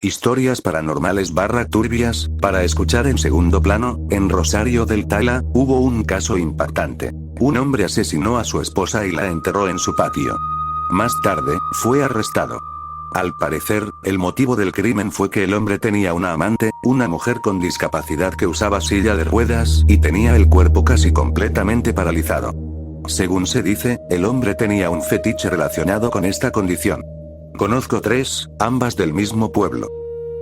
Historias paranormales / turbias, para escuchar en segundo plano. En Rosario del Tala, hubo un caso impactante. Un hombre asesinó a su esposa y la enterró en su patio. Más tarde, fue arrestado. Al parecer, el motivo del crimen fue que el hombre tenía una amante, una mujer con discapacidad que usaba silla de ruedas y tenía el cuerpo casi completamente paralizado. Según se dice, el hombre tenía un fetiche relacionado con esta condición. Conozco 3, ambas del mismo pueblo.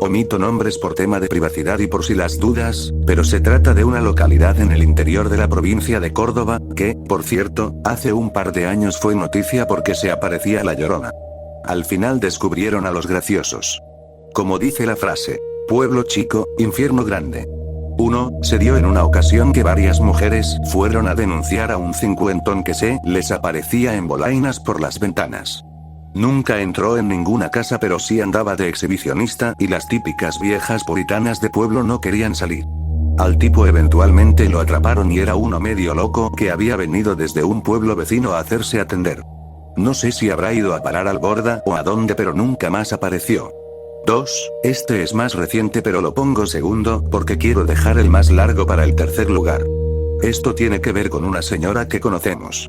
Omito nombres por tema de privacidad y por si las dudas, pero se trata de una localidad en el interior de la provincia de Córdoba, que, por cierto, hace un par de años fue noticia porque se aparecía la Llorona. Al final descubrieron a los graciosos. Como dice la frase, pueblo chico, infierno grande. 1. Se dio en una ocasión que varias mujeres fueron a denunciar a un cincuentón que se les aparecía en bolainas por las ventanas. Nunca entró en ninguna casa, pero sí andaba de exhibicionista y las típicas viejas puritanas de pueblo no querían salir. Al tipo eventualmente lo atraparon y era uno medio loco que había venido desde un pueblo vecino a hacerse atender. No sé si habrá ido a parar al Borda o a dónde, pero nunca más apareció. 2. Este es más reciente, pero lo pongo segundo porque quiero dejar el más largo para el tercer lugar. Esto tiene que ver con una señora que conocemos.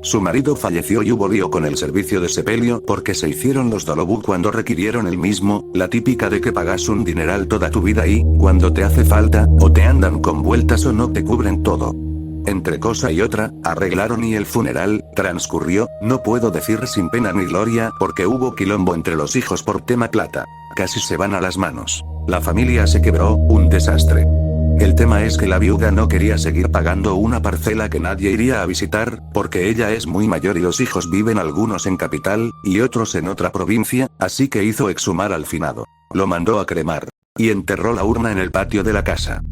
Su marido falleció y hubo lío con el servicio de sepelio porque se hicieron los dolobú cuando requirieron el mismo, la típica de que pagas un dineral toda tu vida y, cuando te hace falta, o te andan con vueltas o no te cubren todo. Entre cosa y otra, arreglaron y el funeral transcurrió, no puedo decir sin pena ni gloria, porque hubo quilombo entre los hijos por tema plata. Casi se van a las manos. La familia se quebró, un desastre. El tema es que la viuda no quería seguir pagando una parcela que nadie iría a visitar, porque ella es muy mayor y los hijos viven algunos en capital, y otros en otra provincia, así que hizo exhumar al finado. Lo mandó a cremar. Y enterró la urna en el patio de la casa.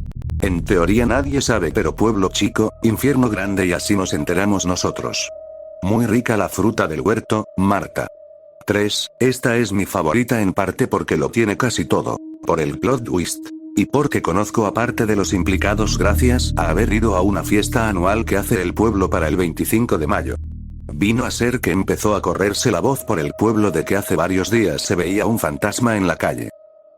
En teoría nadie sabe, pero pueblo chico, infierno grande, y así nos enteramos nosotros. Muy rica la fruta del huerto, Marta. 3. Esta es mi favorita en parte porque lo tiene casi todo. Por el plot twist. Y porque conozco a parte de los implicados gracias a haber ido a una fiesta anual que hace el pueblo para el 25 de mayo. Vino a ser que empezó a correrse la voz por el pueblo de que hace varios días se veía un fantasma en la calle.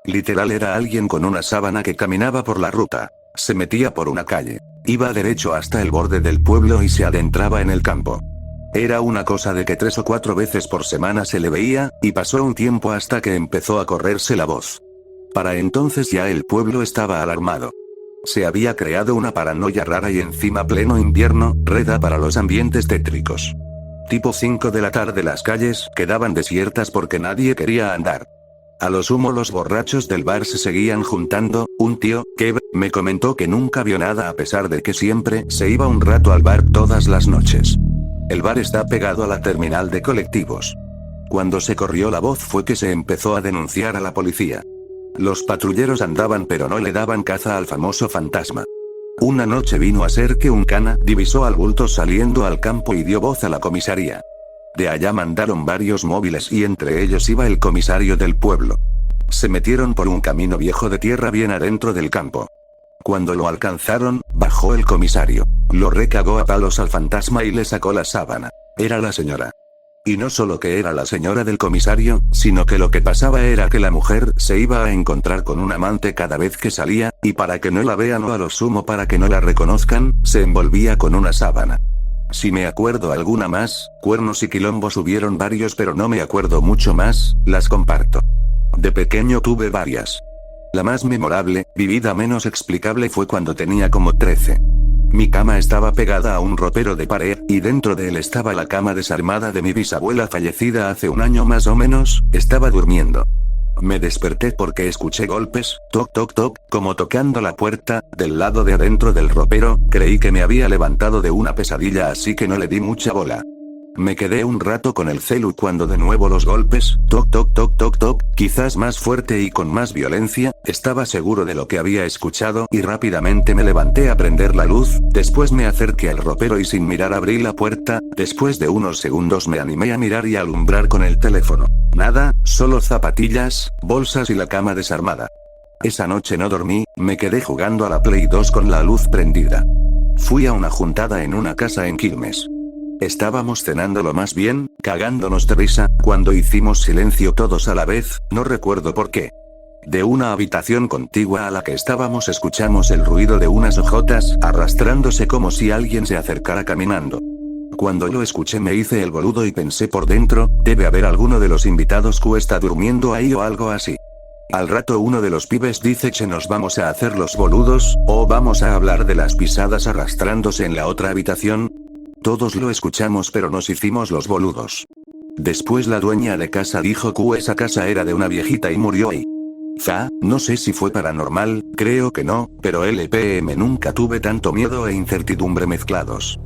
Literal era alguien con una sábana que caminaba por la ruta. Se metía por una calle. Iba derecho hasta el borde del pueblo y se adentraba en el campo. Era una cosa de que 3 o 4 veces por semana se le veía, y pasó un tiempo hasta que empezó a correrse la voz. Para entonces ya el pueblo estaba alarmado. Se había creado una paranoia rara y encima pleno invierno, reda para los ambientes tétricos. Tipo 5 de la tarde las calles quedaban desiertas porque nadie quería andar. A lo sumo los borrachos del bar se seguían juntando. Un tío, Kev, me comentó que nunca vio nada a pesar de que siempre se iba un rato al bar todas las noches. El bar está pegado a la terminal de colectivos. Cuando se corrió la voz fue que se empezó a denunciar a la policía. Los patrulleros andaban pero no le daban caza al famoso fantasma. Una noche vino a ser que un cana divisó al bulto saliendo al campo y dio voz a la comisaría. De allá mandaron varios móviles y entre ellos iba el comisario del pueblo. Se metieron por un camino viejo de tierra bien adentro del campo. Cuando lo alcanzaron, bajó el comisario. Lo recagó a palos al fantasma y le sacó la sábana. Era la señora. Y no solo que era la señora del comisario, sino que lo que pasaba era que la mujer se iba a encontrar con un amante cada vez que salía, y para que no la vean o a lo sumo para que no la reconozcan, se envolvía con una sábana. Si me acuerdo alguna más, cuernos y quilombos hubieron varios pero no me acuerdo mucho más, las comparto. De pequeño tuve varias. La más memorable, vivida menos explicable fue cuando tenía como 13. Mi cama estaba pegada a un ropero de pared, y dentro de él estaba la cama desarmada de mi bisabuela fallecida hace un año más o menos, estaba durmiendo. Me desperté porque escuché golpes, toc toc toc, como tocando la puerta, del lado de adentro del ropero. Creí que me había levantado de una pesadilla así que no le di mucha bola. Me quedé un rato con el celu cuando de nuevo los golpes, toc toc toc toc toc, quizás más fuerte y con más violencia. Estaba seguro de lo que había escuchado y rápidamente me levanté a prender la luz. Después me acerqué al ropero y sin mirar abrí la puerta. Después de unos segundos me animé a mirar y a alumbrar con el teléfono. Nada, solo zapatillas, bolsas y la cama desarmada. Esa noche no dormí, me quedé jugando a la Play 2 con la luz prendida. Fui a una juntada en una casa en Quilmes. Estábamos cenándolo más bien, cagándonos de risa, cuando hicimos silencio todos a la vez, no recuerdo por qué. De una habitación contigua a la que estábamos escuchamos el ruido de unas hojotas arrastrándose como si alguien se acercara caminando. Cuando lo escuché me hice el boludo y pensé por dentro, debe haber alguno de los invitados que está durmiendo ahí o algo así. Al rato uno de los pibes dice que nos vamos a hacer los boludos, o vamos a hablar de las pisadas arrastrándose en la otra habitación. Todos lo escuchamos pero nos hicimos los boludos. Después la dueña de casa dijo que esa casa era de una viejita y murió ahí. No sé si fue paranormal, creo que no, pero LPM nunca tuve tanto miedo e incertidumbre mezclados.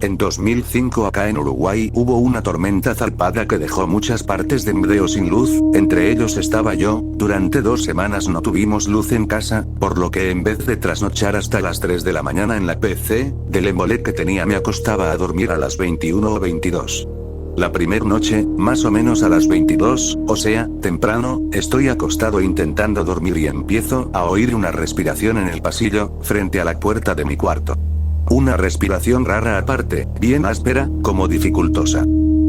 En 2005 acá en Uruguay hubo una tormenta zarpada que dejó muchas partes de Mdeo sin luz, entre ellos estaba yo. Durante 2 semanas no tuvimos luz en casa, por lo que en vez de trasnochar hasta las 3 de la mañana en la PC, del embole que tenía me acostaba a dormir a las 21 o 22. La primer noche, más o menos a las 22, o sea, temprano, estoy acostado intentando dormir y empiezo a oír una respiración en el pasillo, frente a la puerta de mi cuarto. Una respiración rara aparte, bien áspera, como dificultosa.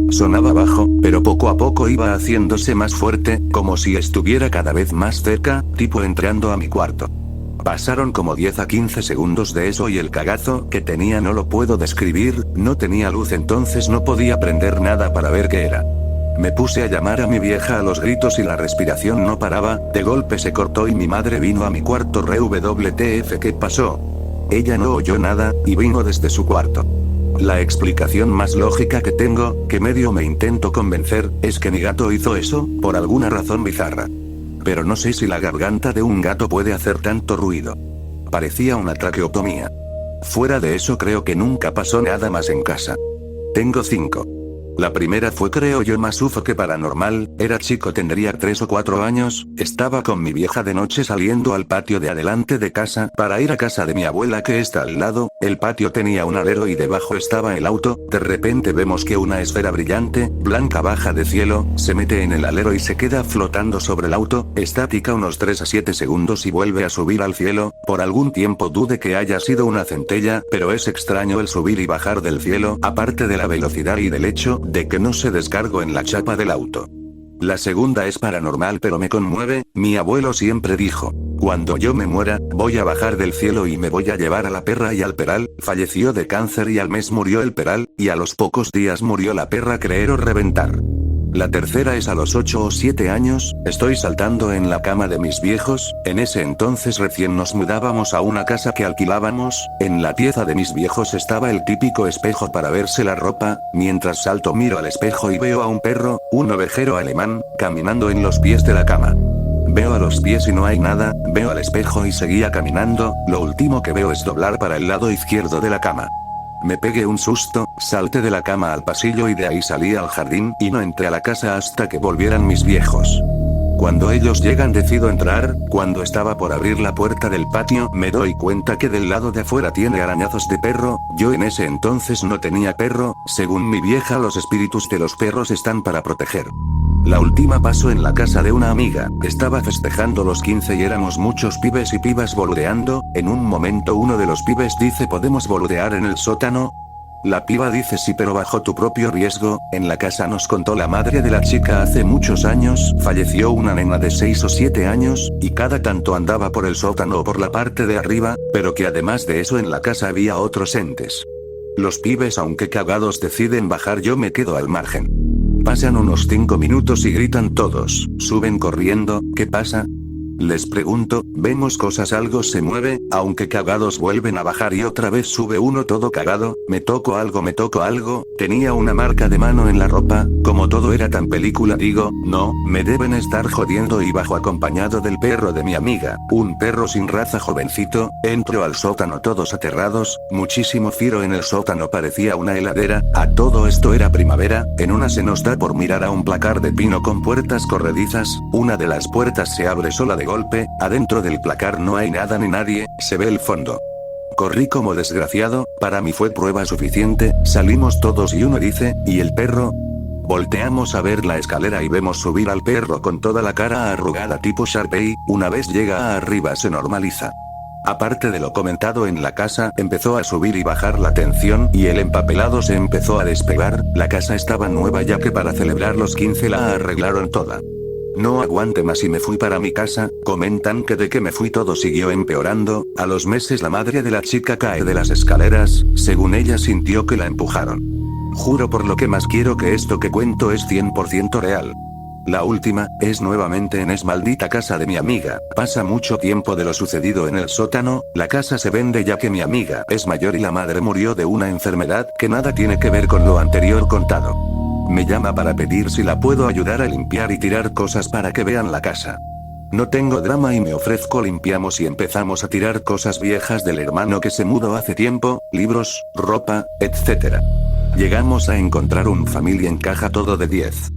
Sonaba bajo, pero poco a poco iba haciéndose más fuerte, como si estuviera cada vez más cerca, tipo entrando a mi cuarto. Pasaron como 10 a 15 segundos de eso y el cagazo que tenía no lo puedo describir, no tenía luz entonces no podía prender nada para ver qué era. Me puse a llamar a mi vieja a los gritos y la respiración no paraba, de golpe se cortó y mi madre vino a mi cuarto. WTF, ¿qué pasó? Ella no oyó nada, y vino desde su cuarto. La explicación más lógica que tengo, que medio me intento convencer, es que mi gato hizo eso, por alguna razón bizarra. Pero no sé si la garganta de un gato puede hacer tanto ruido. Parecía una traqueotomía. Fuera de eso creo que nunca pasó nada más en casa. Tengo 5. La primera fue creo yo más UFO que paranormal, era chico tendría 3 o 4 años, estaba con mi vieja de noche saliendo al patio de adelante de casa para ir a casa de mi abuela que está al lado, el patio tenía un alero y debajo estaba el auto, de repente vemos que una esfera brillante, blanca baja de cielo, se mete en el alero y se queda flotando sobre el auto, estática unos 3 a 7 segundos y vuelve a subir al cielo, por algún tiempo dude que haya sido una centella, pero es extraño el subir y bajar del cielo, aparte de la velocidad y del hecho de que no se descargó en la chapa del auto. La segunda es paranormal pero me conmueve, mi abuelo siempre dijo, cuando yo me muera, voy a bajar del cielo y me voy a llevar a la perra y al peral, falleció de cáncer y al mes murió el peral, y a los pocos días murió la perra creer o reventar. La tercera es a los 8 o 7 años, estoy saltando en la cama de mis viejos, en ese entonces recién nos mudábamos a una casa que alquilábamos, en la pieza de mis viejos estaba el típico espejo para verse la ropa, mientras salto miro al espejo y veo a un perro, un ovejero alemán, caminando en los pies de la cama. Veo a los pies y no hay nada, veo al espejo y seguía caminando, lo último que veo es doblar para el lado izquierdo de la cama. Me pegué un susto, salté de la cama al pasillo y de ahí salí al jardín y no entré a la casa hasta que volvieran mis viejos. Cuando ellos llegan decido entrar, cuando estaba por abrir la puerta del patio me doy cuenta que del lado de afuera tiene arañazos de perro, yo en ese entonces no tenía perro, según mi vieja los espíritus de los perros están para proteger. La última pasó en la casa de una amiga, estaba festejando los 15 y éramos muchos pibes y pibas boludeando, en un momento uno de los pibes dice ¿podemos boludear en el sótano? La piba dice sí pero bajo tu propio riesgo, en la casa nos contó la madre de la chica hace muchos años, falleció una nena de 6 o 7 años, y cada tanto andaba por el sótano o por la parte de arriba, pero que además de eso en la casa había otros entes. Los pibes aunque cagados deciden bajar yo me quedo al margen. Pasan unos 5 minutos y gritan todos, suben corriendo, ¿qué pasa? Les pregunto, vemos cosas algo se mueve, aunque cagados vuelven a bajar y otra vez sube uno todo cagado, me toco algo, tenía una marca de mano en la ropa, como todo era tan película digo, no, me deben estar jodiendo y bajo acompañado del perro de mi amiga, un perro sin raza jovencito, entro al sótano todos aterrados, muchísimo frío en el sótano parecía una heladera, a todo esto era primavera, en una se nos da por mirar a un placar de pino con puertas corredizas, una de las puertas se abre sola de golpe, adentro del placar no hay nada ni nadie, se ve el fondo. Corrí como desgraciado, para mí fue prueba suficiente, salimos todos y uno dice, ¿y el perro? Volteamos a ver la escalera y vemos subir al perro con toda la cara arrugada tipo Sharpei, una vez llega arriba se normaliza. Aparte de lo comentado en la casa, empezó a subir y bajar la tensión y el empapelado se empezó a despegar, la casa estaba nueva ya que para celebrar los 15 la arreglaron toda. No aguanté más y me fui para mi casa. Comentan que de que me fui todo siguió empeorando. A los meses la madre de la chica cae de las escaleras, según ella sintió que la empujaron. Juro por lo que más quiero que esto que cuento es 100% real. La última, es nuevamente en esa maldita casa de mi amiga. Pasa mucho tiempo de lo sucedido en el sótano, la casa se vende ya que mi amiga es mayor y la madre murió de una enfermedad que nada tiene que ver con lo anterior contado. Me llama para pedir si la puedo ayudar a limpiar y tirar cosas para que vean la casa. No tengo drama y me ofrezco, limpiamos y empezamos a tirar cosas viejas del hermano que se mudó hace tiempo, libros, ropa, etc. Llegamos a encontrar un familia en caja todo de 10.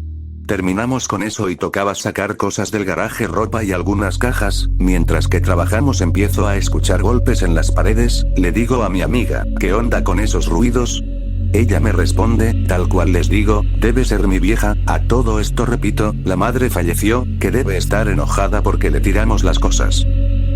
Terminamos con eso y tocaba sacar cosas del garaje, ropa y algunas cajas. Mientras que trabajamos empiezo a escuchar golpes en las paredes. Le digo a mi amiga, ¿qué onda con esos ruidos? Ella me responde, tal cual les digo, debe ser mi vieja. A todo esto repito, la madre falleció, que debe estar enojada porque le tiramos las cosas.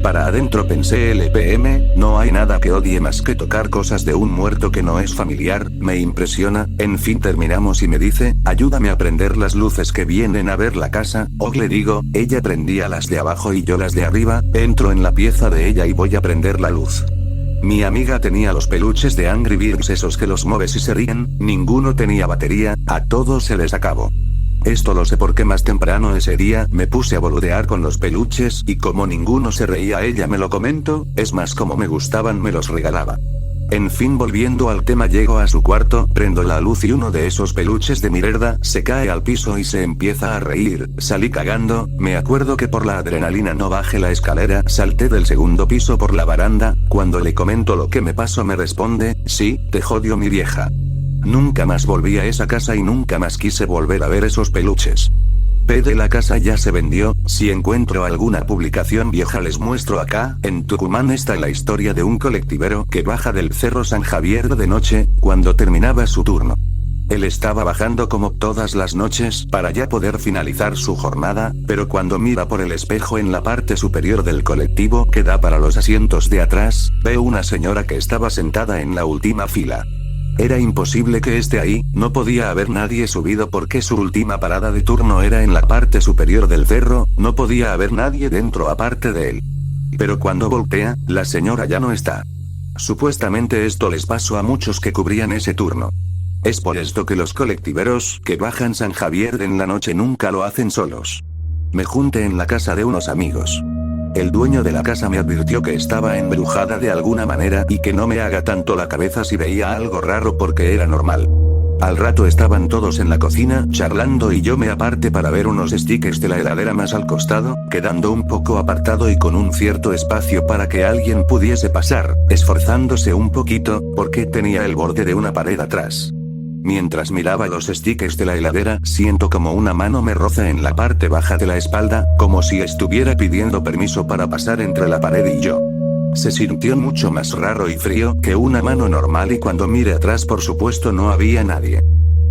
Para adentro pensé LPM, no hay nada que odie más que tocar cosas de un muerto que no es familiar, me impresiona. En fin, terminamos y me dice, ayúdame a prender las luces que vienen a ver la casa. Le digo, ella prendía las de abajo y yo las de arriba. Entro en la pieza de ella y voy a prender la luz. Mi amiga tenía los peluches de Angry Birds, esos que los mueves y se ríen. Ninguno tenía batería, a todos se les acabó. Esto lo sé porque más temprano ese día me puse a boludear con los peluches y como ninguno se reía ella me lo comentó, es más como me gustaban me los regalaba. En fin, volviendo al tema, llego a su cuarto, prendo la luz y uno de esos peluches de mierda se cae al piso y se empieza a reír. Salí cagando, me acuerdo que por la adrenalina no bajé la escalera, salté del segundo piso por la baranda. Cuando le comento lo que me pasó me responde, sí, te jodió mi vieja. Nunca más volví a esa casa y nunca más quise volver a ver esos peluches. De la casa ya se vendió. Si encuentro alguna publicación vieja les muestro acá. En Tucumán está la historia de un colectivero que baja del Cerro San Javier de noche, cuando terminaba su turno. Él estaba bajando como todas las noches para ya poder finalizar su jornada, pero cuando mira por el espejo en la parte superior del colectivo que da para los asientos de atrás, ve una señora que estaba sentada en la última fila. Era imposible que esté ahí, no podía haber nadie subido porque su última parada de turno era en la parte superior del cerro, no podía haber nadie dentro aparte de él. Pero cuando voltea, la señora ya no está. Supuestamente esto les pasó a muchos que cubrían ese turno. Es por esto que los colectiveros que bajan San Javier en la noche nunca lo hacen solos. Me junté en la casa de unos amigos. El dueño de la casa me advirtió que estaba embrujada de alguna manera y que no me haga tanto la cabeza si veía algo raro porque era normal. Al rato estaban todos en la cocina charlando y yo me aparté para ver unos stickers de la heladera más al costado, quedando un poco apartado y con un cierto espacio para que alguien pudiese pasar, esforzándose un poquito, porque tenía el borde de una pared atrás. Mientras miraba los stickers de la heladera, siento como una mano me roza en la parte baja de la espalda, como si estuviera pidiendo permiso para pasar entre la pared y yo. Se sintió mucho más raro y frío que una mano normal y cuando miré atrás por supuesto no había nadie.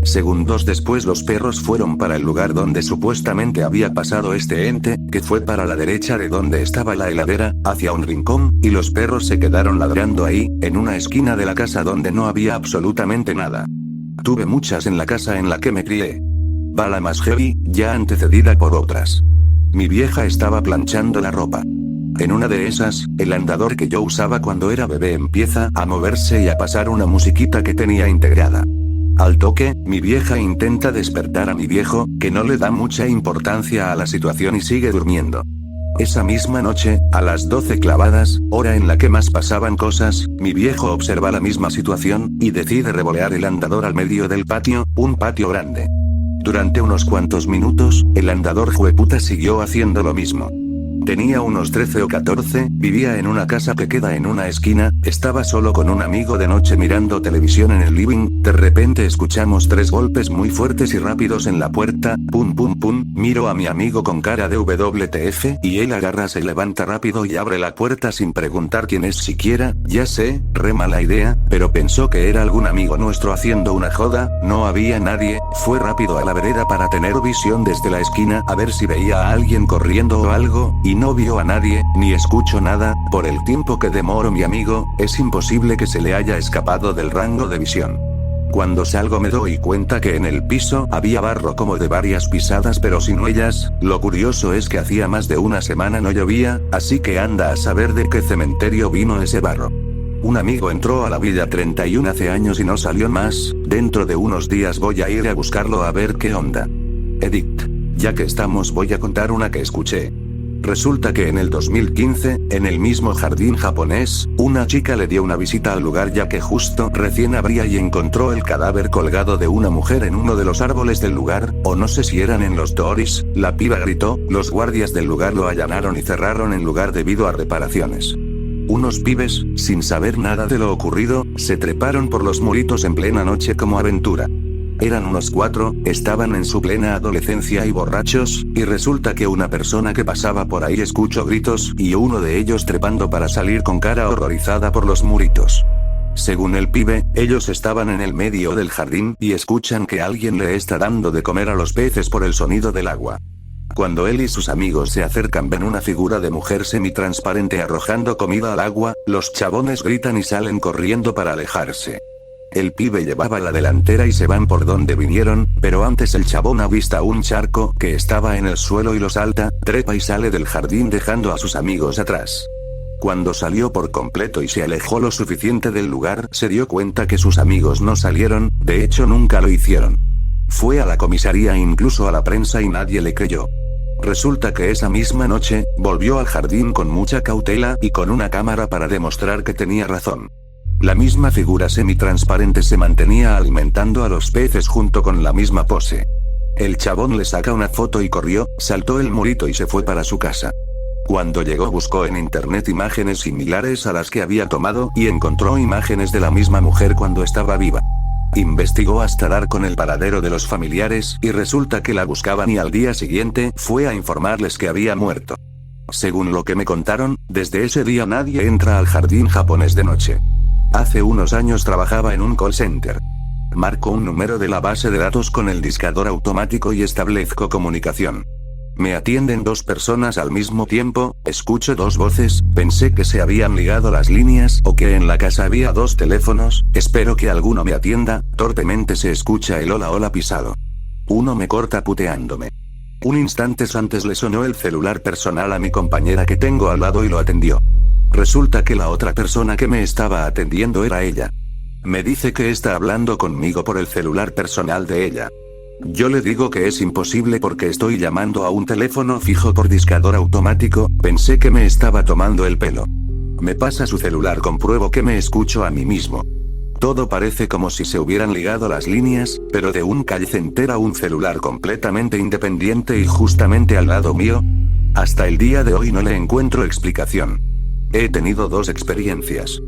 Segundos después los perros fueron para el lugar donde supuestamente había pasado este ente, que fue para la derecha de donde estaba la heladera, hacia un rincón, y los perros se quedaron ladrando ahí, en una esquina de la casa donde no había absolutamente nada. Tuve muchas en la casa en la que me crié. Va la más heavy, ya antecedida por otras. Mi vieja estaba planchando la ropa. En una de esas, el andador que yo usaba cuando era bebé empieza a moverse y a pasar una musiquita que tenía integrada. Al toque, mi vieja intenta despertar a mi viejo, que no le da mucha importancia a la situación y sigue durmiendo. Esa misma noche, a las 12 clavadas, hora en la que más pasaban cosas, mi viejo observa la misma situación, y decide revolear el andador al medio del patio, un patio grande. Durante unos cuantos minutos, el andador jueputa siguió haciendo lo mismo. Tenía unos 13 o 14, vivía en una casa que queda en una esquina, estaba solo con un amigo de noche mirando televisión en el living, de repente escuchamos 3 golpes muy fuertes y rápidos en la puerta, pum pum pum, miro a mi amigo con cara de WTF, y él se levanta rápido y abre la puerta sin preguntar quién es siquiera. Ya sé, re mala idea, pero pensó que era algún amigo nuestro haciendo una joda, no había nadie, fue rápido a la vereda para tener visión desde la esquina a ver si veía a alguien corriendo o algo, y no vio a nadie, ni escuchó nada. Por el tiempo que demoró mi amigo, es imposible que se le haya escapado del rango de visión. Cuando salgo me doy cuenta que en el piso había barro como de varias pisadas pero sin huellas. Lo curioso es que hacía más de una semana no llovía, así que anda a saber de qué cementerio vino ese barro. Un amigo entró a la Villa 31 hace años y no salió más. Dentro de unos días voy a ir a buscarlo a ver qué onda. Edit. Ya que estamos voy a contar una que escuché. Resulta que en el 2015, en el mismo jardín japonés, una chica le dio una visita al lugar ya que justo recién abría y encontró el cadáver colgado de una mujer en uno de los árboles del lugar, o no sé si eran en los toris. La piba gritó, los guardias del lugar lo allanaron y cerraron el lugar debido a reparaciones. Unos pibes, sin saber nada de lo ocurrido, se treparon por los muritos en plena noche como aventura. Eran unos 4, estaban en su plena adolescencia y borrachos, y resulta que una persona que pasaba por ahí escuchó gritos, y uno de ellos trepando para salir con cara horrorizada por los muritos. Según el pibe, ellos estaban en el medio del jardín y escuchan que alguien le está dando de comer a los peces por el sonido del agua. Cuando él y sus amigos se acercan ven una figura de mujer semitransparente arrojando comida al agua, los chabones gritan y salen corriendo para alejarse. El pibe llevaba la delantera y se van por donde vinieron, pero antes el chabón avista un charco que estaba en el suelo y lo salta, trepa y sale del jardín dejando a sus amigos atrás. Cuando salió por completo y se alejó lo suficiente del lugar, se dio cuenta que sus amigos no salieron, de hecho nunca lo hicieron. Fue a la comisaría e incluso a la prensa y nadie le creyó. Resulta que esa misma noche, volvió al jardín con mucha cautela y con una cámara para demostrar que tenía razón. La misma figura semitransparente se mantenía alimentando a los peces junto con la misma pose. El chabón le saca una foto y corrió, saltó el murito y se fue para su casa. Cuando llegó buscó en internet imágenes similares a las que había tomado y encontró imágenes de la misma mujer cuando estaba viva. Investigó hasta dar con el paradero de los familiares y resulta que la buscaban y al día siguiente fue a informarles que había muerto. Según lo que me contaron, desde ese día nadie entra al jardín japonés de noche. Hace unos años trabajaba en un call center. Marco un número de la base de datos con el discador automático y establezco comunicación. Me atienden 2 personas al mismo tiempo, escucho 2 voces, pensé que se habían ligado las líneas o que en la casa había 2 teléfonos, espero que alguno me atienda, torpemente se escucha el hola hola pisado. Uno me corta puteándome. Un instante antes le sonó el celular personal a mi compañera que tengo al lado y lo atendió. Resulta que la otra persona que me estaba atendiendo era ella. Me dice que está hablando conmigo por el celular personal de ella. Yo le digo que es imposible porque estoy llamando a un teléfono fijo por discador automático, pensé que me estaba tomando el pelo. Me pasa su celular, compruebo que me escucho a mí mismo. Todo parece como si se hubieran ligado las líneas, pero de un call center a un celular completamente independiente y justamente al lado mío. Hasta el día de hoy no le encuentro explicación. He tenido 2 experiencias.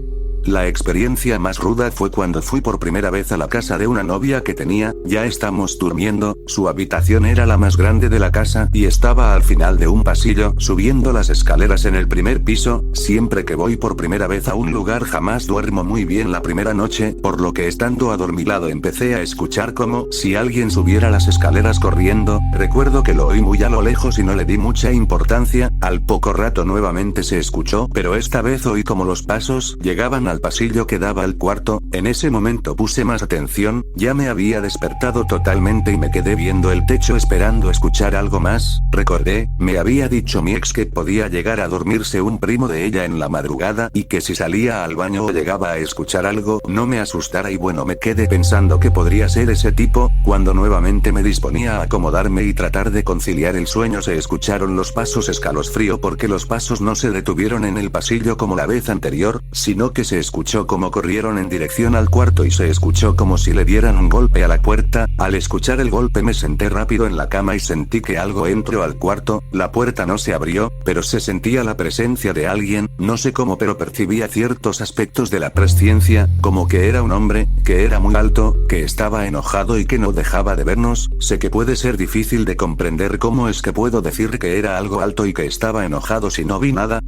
La experiencia más ruda fue cuando fui por primera vez a la casa de una novia que tenía, ya estamos durmiendo, su habitación era la más grande de la casa y estaba al final de un pasillo, subiendo las escaleras en el primer piso. Siempre que voy por primera vez a un lugar jamás duermo muy bien la primera noche, por lo que estando adormilado empecé a escuchar como si alguien subiera las escaleras corriendo, recuerdo que lo oí muy a lo lejos y no le di mucha importancia, al poco rato nuevamente se escuchó, pero esta vez oí como los pasos llegaban al pasillo que daba al cuarto. En ese momento puse más atención, ya me había despertado totalmente y me quedé viendo el techo esperando escuchar algo más. Recordé, me había dicho mi ex que podía llegar a dormirse un primo de ella en la madrugada y que si salía al baño o llegaba a escuchar algo no me asustara y bueno, me quedé pensando que podría ser ese tipo. Cuando nuevamente me disponía a acomodarme y tratar de conciliar el sueño se escucharon los pasos, escalofrío porque los pasos no se detuvieron en el pasillo como la vez anterior, sino que se escuchó como corrieron en dirección al cuarto y se escuchó como si le dieran un golpe a la puerta. Al escuchar el golpe me senté rápido en la cama y sentí que algo entró al cuarto. La puerta no se abrió, pero se sentía la presencia de alguien, no sé cómo, pero percibía ciertos aspectos de la presencia, como que era un hombre, que era muy alto, que estaba enojado y que no dejaba de vernos. Sé que puede ser difícil de comprender cómo es que puedo decir que era algo alto y que estaba enojado si no vi nada.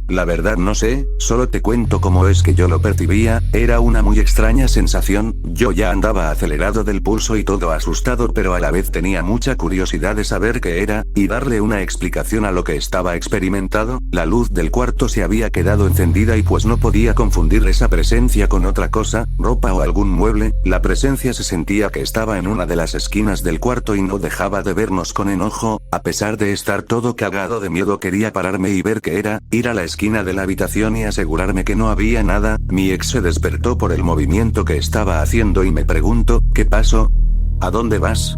La verdad no sé, solo te cuento cómo es que yo lo percibía, era una muy extraña sensación, yo ya andaba acelerado del pulso y todo asustado, pero a la vez tenía mucha curiosidad de saber qué era, y darle una explicación a lo que estaba experimentado. La luz del cuarto se había quedado encendida y pues no podía confundir esa presencia con otra cosa, ropa o algún mueble, la presencia se sentía que estaba en una de las esquinas del cuarto y no dejaba de vernos con enojo, a pesar de estar todo cagado de miedo quería pararme y ver qué era, ir a la esquina de la habitación y asegurarme que no había nada. Mi ex se despertó por el movimiento que estaba haciendo y me preguntó, ¿qué pasó? ¿A dónde vas?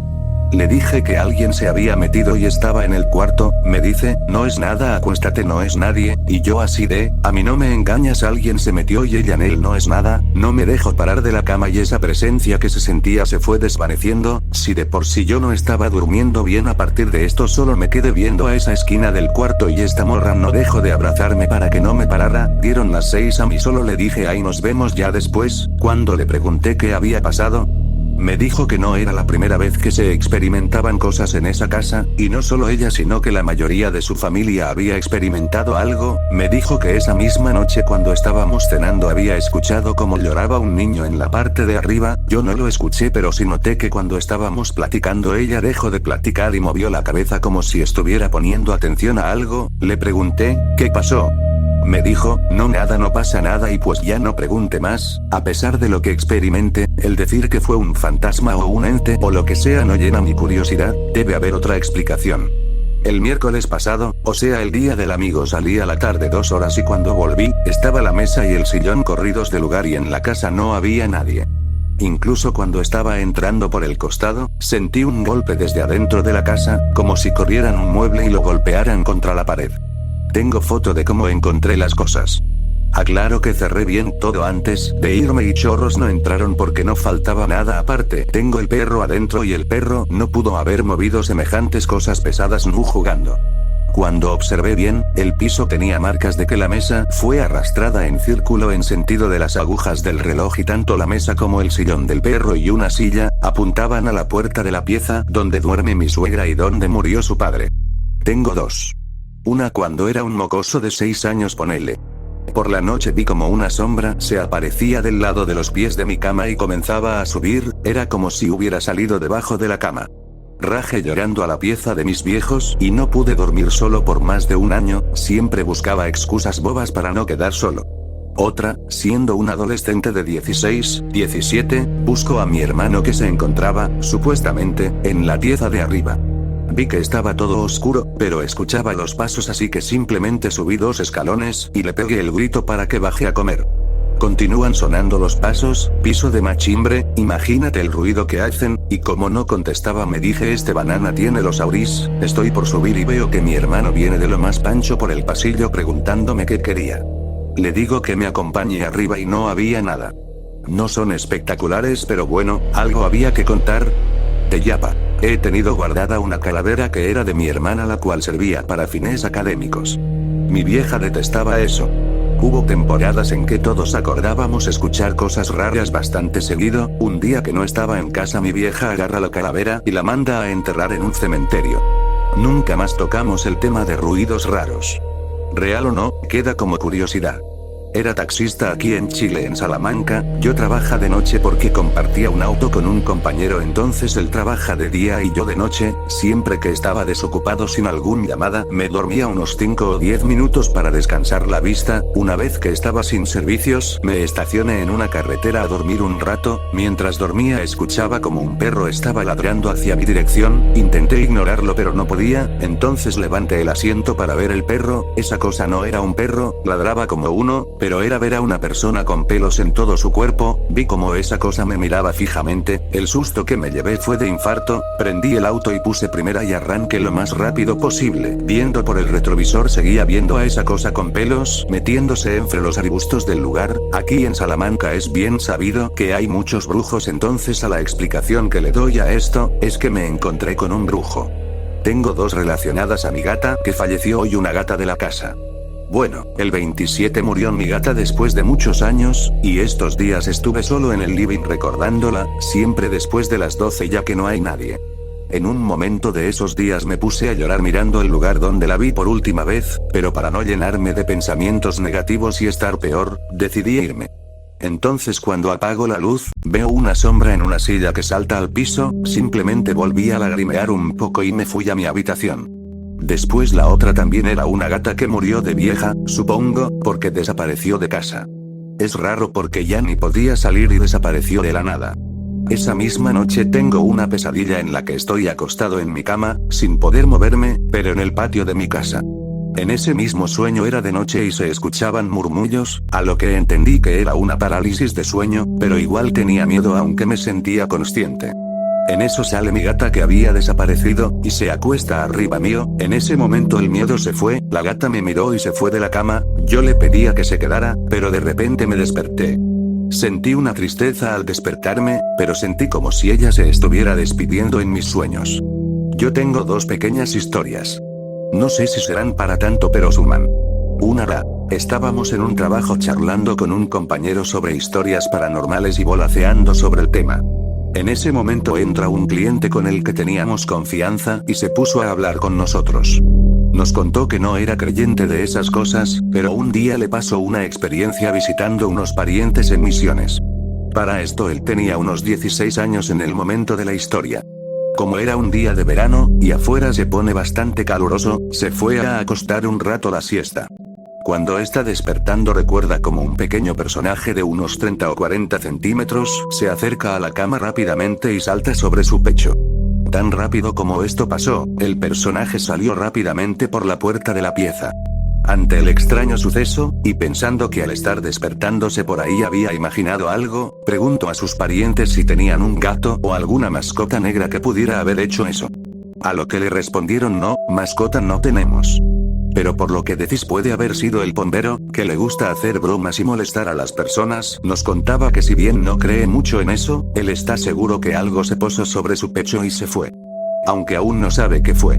Le dije que alguien se había metido y estaba en el cuarto, me dice, no es nada, acuéstate, no es nadie, y yo así de, a mí no me engañas, alguien se metió y ella en él no es nada, no me dejo parar de la cama y esa presencia que se sentía se fue desvaneciendo, si de por sí yo no estaba durmiendo bien a partir de esto solo me quedé viendo a esa esquina del cuarto y esta morra no dejó de abrazarme para que no me parara, dieron las 6 a mí solo le dije ahí nos vemos ya después, cuando le pregunté qué había pasado, me dijo que no era la primera vez que se experimentaban cosas en esa casa, y no solo ella sino que la mayoría de su familia había experimentado algo, me dijo que esa misma noche cuando estábamos cenando había escuchado cómo lloraba un niño en la parte de arriba, yo no lo escuché pero sí noté que cuando estábamos platicando ella dejó de platicar y movió la cabeza como si estuviera poniendo atención a algo, le pregunté, ¿qué pasó? Me dijo, no nada, no pasa nada y pues ya no pregunte más, a pesar de lo que experimente, el decir que fue un fantasma o un ente o lo que sea no llena mi curiosidad, debe haber otra explicación. El miércoles pasado, o sea el día del amigo salí a la tarde 2 horas y cuando volví, estaba la mesa y el sillón corridos del lugar y en la casa no había nadie. Incluso cuando estaba entrando por el costado, sentí un golpe desde adentro de la casa, como si corrieran un mueble y lo golpearan contra la pared. Tengo foto de cómo encontré las cosas. Aclaro que cerré bien todo antes de irme y chorros no entraron porque no faltaba nada aparte. Tengo el perro adentro y el perro no pudo haber movido semejantes cosas pesadas no jugando. Cuando observé bien, el piso tenía marcas de que la mesa fue arrastrada en círculo en sentido de las agujas del reloj y tanto la mesa como el sillón del perro y una silla, apuntaban a la puerta de la pieza donde duerme mi suegra y donde murió su padre. Tengo 2. Una cuando era un mocoso de 6 años ponele. Por la noche vi como una sombra se aparecía del lado de los pies de mi cama y comenzaba a subir, era como si hubiera salido debajo de la cama. Rajé llorando a la pieza de mis viejos y no pude dormir solo por más de un año, siempre buscaba excusas bobas para no quedar solo. Otra, siendo un adolescente de 16, 17, busco a mi hermano que se encontraba, supuestamente, en la pieza de arriba. Vi que estaba todo oscuro, pero escuchaba los pasos así que simplemente subí 2 escalones, y le pegué el grito para que baje a comer. Continúan sonando los pasos, piso de machimbre, imagínate el ruido que hacen, y como no contestaba me dije este banana tiene los auris, estoy por subir y veo que mi hermano viene de lo más pancho por el pasillo preguntándome qué quería. Le digo que me acompañe arriba y no había nada. No son espectaculares pero bueno, algo había que contar. De Yapa. He tenido guardada una calavera que era de mi hermana la cual servía para fines académicos. Mi vieja detestaba eso. Hubo temporadas en que todos acordábamos escuchar cosas raras bastante seguido, un día que no estaba en casa mi vieja agarra la calavera y la manda a enterrar en un cementerio. Nunca más tocamos el tema de ruidos raros. Real o no, queda como curiosidad. Era taxista aquí en Chile en Salamanca, yo trabaja de noche porque compartía un auto con un compañero entonces él trabaja de día y yo de noche, siempre que estaba desocupado sin alguna llamada, me dormía unos 5 o 10 minutos para descansar la vista, una vez que estaba sin servicios, me estacioné en una carretera a dormir un rato, mientras dormía escuchaba como un perro estaba ladrando hacia mi dirección, intenté ignorarlo pero no podía, entonces levanté el asiento para ver el perro, esa cosa no era un perro, ladraba como uno, pero era ver a una persona con pelos en todo su cuerpo, vi como esa cosa me miraba fijamente, el susto que me llevé fue de infarto, prendí el auto y puse primera y arranqué lo más rápido posible, viendo por el retrovisor seguía viendo a esa cosa con pelos, metiéndose entre los arbustos del lugar, aquí en Salamanca es bien sabido que hay muchos brujos entonces a la explicación que le doy a esto, es que me encontré con un brujo. Tengo 2 relacionadas a mi gata que falleció y una gata de la casa. Bueno, el 27 murió mi gata después de muchos años, y estos días estuve solo en el living recordándola, siempre después de las 12 ya que no hay nadie. En un momento de esos días me puse a llorar mirando el lugar donde la vi por última vez, pero para no llenarme de pensamientos negativos y estar peor, decidí irme. Entonces cuando apago la luz, veo una sombra en una silla que salta al piso, simplemente volví a lagrimear un poco y me fui a mi habitación. Después la otra también era una gata que murió de vieja, supongo, porque desapareció de casa. Es raro porque ya ni podía salir y desapareció de la nada. Esa misma noche tengo una pesadilla en la que estoy acostado en mi cama, sin poder moverme, pero en el patio de mi casa. En ese mismo sueño era de noche y se escuchaban murmullos, a lo que entendí que era una parálisis de sueño, pero igual tenía miedo aunque me sentía consciente. En eso sale mi gata que había desaparecido, y se acuesta arriba mío. En ese momento el miedo se fue, la gata me miró y se fue de la cama, yo le pedía que se quedara, pero de repente me desperté. Sentí una tristeza al despertarme, pero sentí como si ella se estuviera despidiendo en mis sueños. Yo tengo dos pequeñas historias. No sé si serán para tanto pero suman. Una era, estábamos en un trabajo charlando con un compañero sobre historias paranormales y volaceando sobre el tema. En ese momento entra un cliente con el que teníamos confianza y se puso a hablar con nosotros. Nos contó que no era creyente de esas cosas, pero un día le pasó una experiencia visitando unos parientes en Misiones. Para esto él tenía unos 16 años en el momento de la historia. Como era un día de verano, y afuera se pone bastante caluroso, se fue a acostar un rato la siesta. Cuando está despertando recuerda como un pequeño personaje de unos 30 o 40 centímetros se acerca a la cama rápidamente y salta sobre su pecho. Tan rápido como esto pasó, el personaje salió rápidamente por la puerta de la pieza. Ante el extraño suceso, y pensando que al estar despertándose por ahí había imaginado algo, preguntó a sus parientes si tenían un gato o alguna mascota negra que pudiera haber hecho eso. A lo que le respondieron no, mascota no tenemos. Pero por lo que decís puede haber sido el bombero, que le gusta hacer bromas y molestar a las personas. Nos contaba que si bien no cree mucho en eso, él está seguro que algo se posó sobre su pecho y se fue. Aunque aún no sabe qué fue.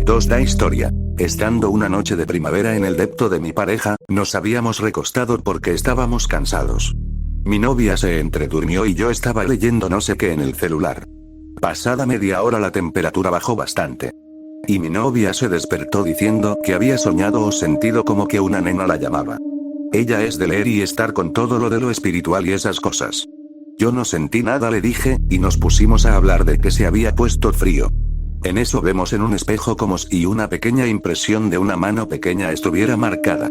2. Da historia. Estando una noche de primavera en el depto de mi pareja, nos habíamos recostado porque estábamos cansados. Mi novia se entredurmió y yo estaba leyendo no sé qué en el celular. Pasada media hora la temperatura bajó bastante. Y mi novia se despertó diciendo que había soñado o sentido como que una nena la llamaba. Ella es de leer y estar con todo lo de lo espiritual y esas cosas. Yo no sentí nada, le dije, y nos pusimos a hablar de que se había puesto frío. En eso vemos en un espejo como si una pequeña impresión de una mano pequeña estuviera marcada.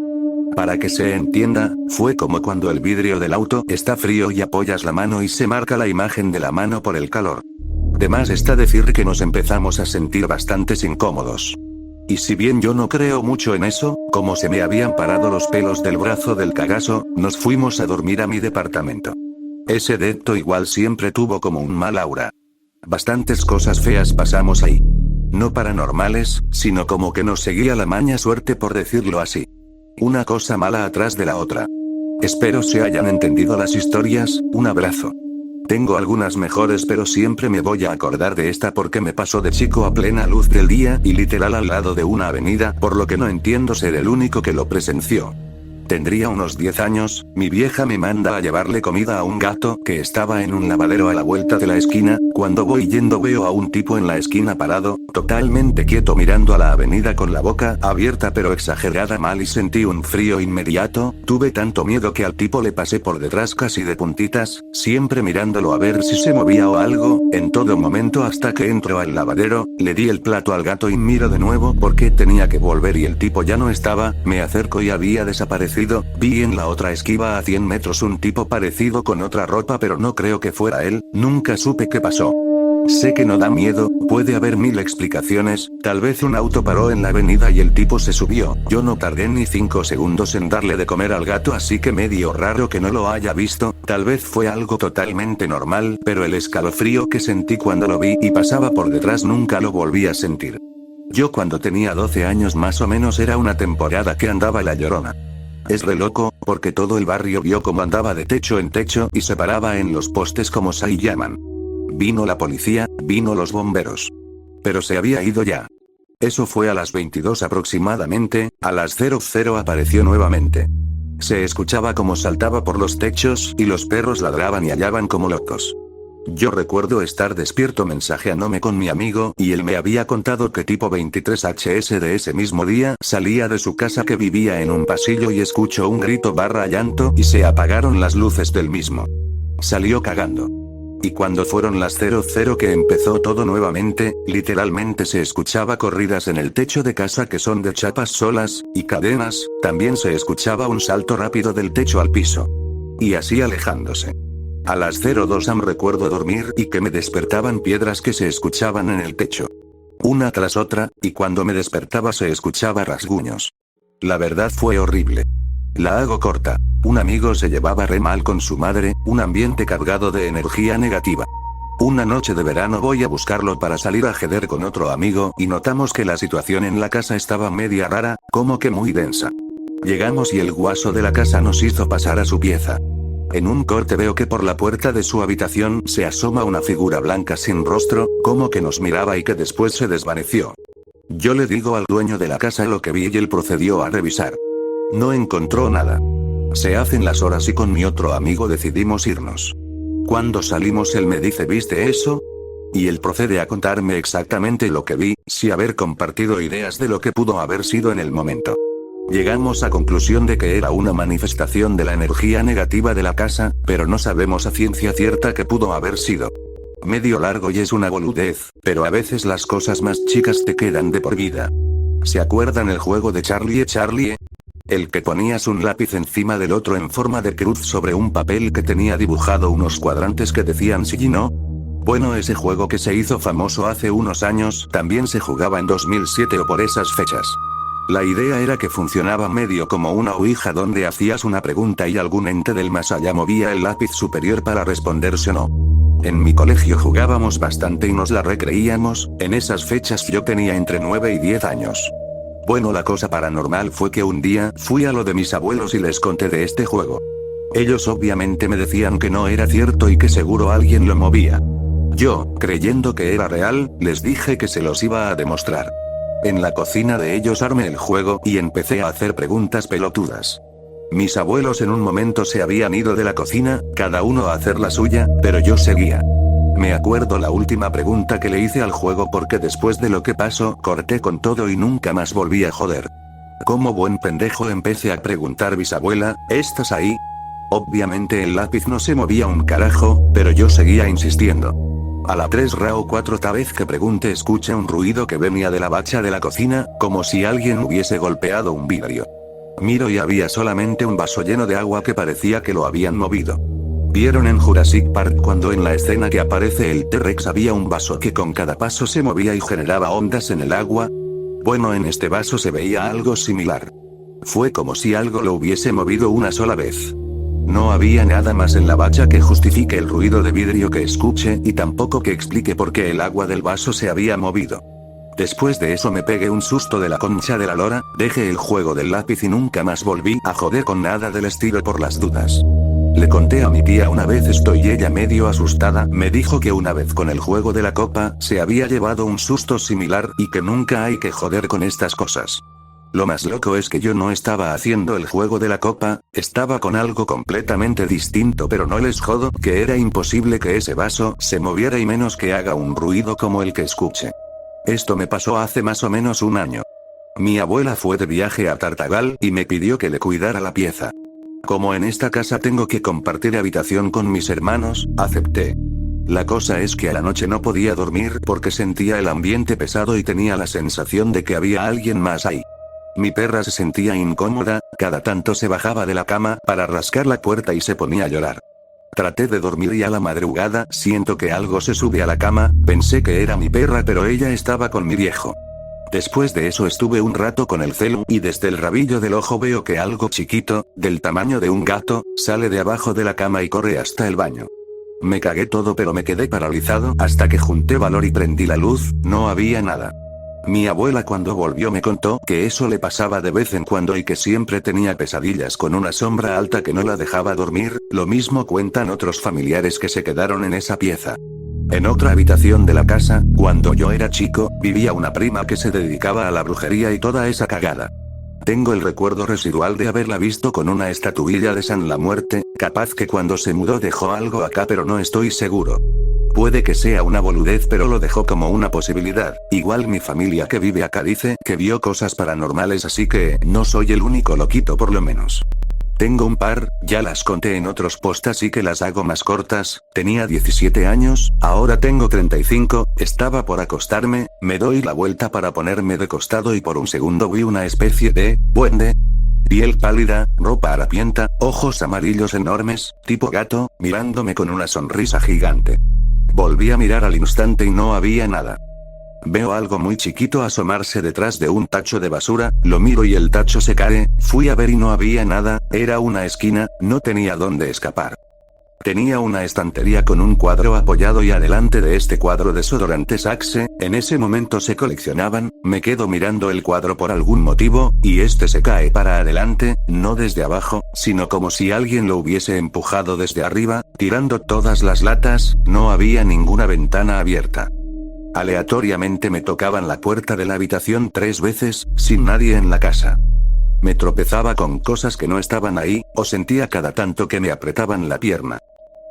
Para que se entienda, fue como cuando el vidrio del auto está frío y apoyas la mano y se marca la imagen de la mano por el calor. De más está decir que nos empezamos a sentir bastante incómodos. Y si bien yo no creo mucho en eso, como se me habían parado los pelos del brazo del cagazo, nos fuimos a dormir a mi departamento. Ese depto igual siempre tuvo como un mal aura. Bastantes cosas feas pasamos ahí. No paranormales, sino como que nos seguía la maña suerte por decirlo así. Una cosa mala atrás de la otra. Espero se hayan entendido las historias, un abrazo. Tengo algunas mejores pero siempre me voy a acordar de esta porque me pasó de chico a plena luz del día y literal al lado de una avenida, por lo que no entiendo ser el único que lo presenció. Tendría unos 10 años, mi vieja me manda a llevarle comida a un gato que estaba en un lavadero a la vuelta de la esquina. Cuando voy yendo veo a un tipo en la esquina parado, totalmente quieto mirando a la avenida con la boca abierta pero exagerada mal y sentí un frío inmediato. Tuve tanto miedo que al tipo le pasé por detrás casi de puntitas, siempre mirándolo a ver si se movía o algo, en todo momento hasta que entro al lavadero, le di el plato al gato y miro de nuevo porque tenía que volver y el tipo ya no estaba, me acerco y había desaparecido. Vi en la otra esquiva a 100 metros un tipo parecido con otra ropa pero no creo que fuera él, nunca supe qué pasó. Sé que no da miedo, puede haber mil explicaciones, tal vez un auto paró en la avenida y el tipo se subió. Yo no tardé ni 5 segundos en darle de comer al gato, así que medio raro que no lo haya visto, tal vez fue algo totalmente normal, pero el escalofrío que sentí cuando lo vi y pasaba por detrás nunca lo volví a sentir. Yo cuando tenía 12 años más o menos era una temporada que andaba la Llorona. Es re loco, porque todo el barrio vio cómo andaba de techo en techo y se paraba en los postes como se llaman. Vino la policía, vino los bomberos. Pero se había ido ya. Eso fue a las 22 aproximadamente, a las 00 apareció nuevamente. Se escuchaba como saltaba por los techos y los perros ladraban y aullaban como locos. Yo recuerdo estar despierto mensajeándome con mi amigo y él me había contado que tipo 23HS de ese mismo día salía de su casa que vivía en un pasillo y escuchó un grito / llanto y se apagaron las luces del mismo. Salió cagando. Y cuando fueron las 00 que empezó todo nuevamente, literalmente se escuchaba corridas en el techo de casa que son de chapas solas, y cadenas, también se escuchaba un salto rápido del techo al piso. Y así alejándose. A las 02 am recuerdo dormir y que me despertaban piedras que se escuchaban en el techo. Una tras otra, y cuando me despertaba se escuchaba rasguños. La verdad fue horrible. La hago corta. Un amigo se llevaba re mal con su madre, un ambiente cargado de energía negativa. Una noche de verano voy a buscarlo para salir a jeder con otro amigo y notamos que la situación en la casa estaba media rara, como que muy densa. Llegamos y el guaso de la casa nos hizo pasar a su pieza. En un corte veo que por la puerta de su habitación se asoma una figura blanca sin rostro, como que nos miraba y que después se desvaneció. Yo le digo al dueño de la casa lo que vi y él procedió a revisar. No encontró nada. Se hacen las horas y con mi otro amigo decidimos irnos. Cuando salimos él me dice ¿viste eso? Y él procede a contarme exactamente lo que vi, sin haber compartido ideas de lo que pudo haber sido en el momento. Llegamos a conclusión de que era una manifestación de la energía negativa de la casa, pero no sabemos a ciencia cierta qué pudo haber sido. Medio largo y es una boludez, pero a veces las cosas más chicas te quedan de por vida. ¿Se acuerdan el juego de Charlie Charlie? El que ponías un lápiz encima del otro en forma de cruz sobre un papel que tenía dibujado unos cuadrantes que decían sí y no. Bueno, ese juego que se hizo famoso hace unos años, también se jugaba en 2007 o por esas fechas. La idea era que funcionaba medio como una ouija donde hacías una pregunta y algún ente del más allá movía el lápiz superior para responderse o no. En mi colegio jugábamos bastante y nos la recreíamos, en esas fechas yo tenía entre 9 y 10 años. Bueno, la cosa paranormal fue que un día fui a lo de mis abuelos y les conté de este juego. Ellos obviamente me decían que no era cierto y que seguro alguien lo movía. Yo, creyendo que era real, les dije que se los iba a demostrar. En la cocina de ellos armé el juego y empecé a hacer preguntas pelotudas. Mis abuelos en un momento se habían ido de la cocina, cada uno a hacer la suya, pero yo seguía. Me acuerdo la última pregunta que le hice al juego porque después de lo que pasó, corté con todo y nunca más volví a joder. Como buen pendejo empecé a preguntar bisabuela, ¿estás ahí? Obviamente el lápiz no se movía un carajo, pero yo seguía insistiendo. A la 3 o 4 vez que pregunté escuché un ruido que venía de la bacha de la cocina, como si alguien hubiese golpeado un vidrio. Miro y había solamente un vaso lleno de agua que parecía que lo habían movido. ¿Vieron en Jurassic Park cuando en la escena que aparece el T-Rex había un vaso que con cada paso se movía y generaba ondas en el agua? Bueno, en este vaso se veía algo similar. Fue como si algo lo hubiese movido una sola vez. No había nada más en la bacha que justifique el ruido de vidrio que escuché y tampoco que explique por qué el agua del vaso se había movido. Después de eso me pegué un susto de la concha de la lora, dejé el juego del lápiz y nunca más volví a joder con nada del estilo por las dudas. Le conté a mi tía una vez esto y ella medio asustada me dijo que una vez con el juego de la copa se había llevado un susto similar y que nunca hay que joder con estas cosas. Lo más loco es que yo no estaba haciendo el juego de la copa, estaba con algo completamente distinto, pero no les jodo que era imposible que ese vaso se moviera y menos que haga un ruido como el que escuché. Esto me pasó hace más o menos un año. Mi abuela fue de viaje a Tartagal y me pidió que le cuidara la pieza. Como en esta casa tengo que compartir habitación con mis hermanos, acepté. La cosa es que a la noche no podía dormir porque sentía el ambiente pesado y tenía la sensación de que había alguien más ahí. Mi perra se sentía incómoda, cada tanto se bajaba de la cama para rascar la puerta y se ponía a llorar. Traté de dormir y a la madrugada siento que algo se sube a la cama, pensé que era mi perra pero ella estaba con mi viejo. Después de eso estuve un rato con el celu y desde el rabillo del ojo veo que algo chiquito, del tamaño de un gato, sale de abajo de la cama y corre hasta el baño. Me cagué todo pero me quedé paralizado hasta que junté valor y prendí la luz, no había nada. Mi abuela cuando volvió me contó que eso le pasaba de vez en cuando y que siempre tenía pesadillas con una sombra alta que no la dejaba dormir, lo mismo cuentan otros familiares que se quedaron en esa pieza. En otra habitación de la casa, cuando yo era chico, vivía una prima que se dedicaba a la brujería y toda esa cagada. Tengo el recuerdo residual de haberla visto con una estatuilla de San la Muerte, capaz que cuando se mudó dejó algo acá pero no estoy seguro. Puede que sea una boludez, pero lo dejó como una posibilidad. Igual mi familia que vive acá dice que vio cosas paranormales, así que no soy el único loquito por lo menos. Tengo un par, ya las conté en otros posts así que las hago más cortas. Tenía 17 años, ahora tengo 35, estaba por acostarme, me doy la vuelta para ponerme de costado y por un segundo vi una especie de duende. Piel pálida, ropa harapienta, ojos amarillos enormes, tipo gato, mirándome con una sonrisa gigante. Volví a mirar al instante y no había nada. Veo algo muy chiquito asomarse detrás de un tacho de basura, lo miro y el tacho se cae, fui a ver y no había nada, era una esquina, no tenía dónde escapar. Tenía una estantería con un cuadro apoyado y adelante de este cuadro desodorantes Axe, en ese momento se coleccionaban, me quedo mirando el cuadro por algún motivo, y este se cae para adelante, no desde abajo, sino como si alguien lo hubiese empujado desde arriba, tirando todas las latas, no había ninguna ventana abierta. Aleatoriamente me tocaban la puerta de la habitación 3 veces, sin nadie en la casa. Me tropezaba con cosas que no estaban ahí, o sentía cada tanto que me apretaban la pierna.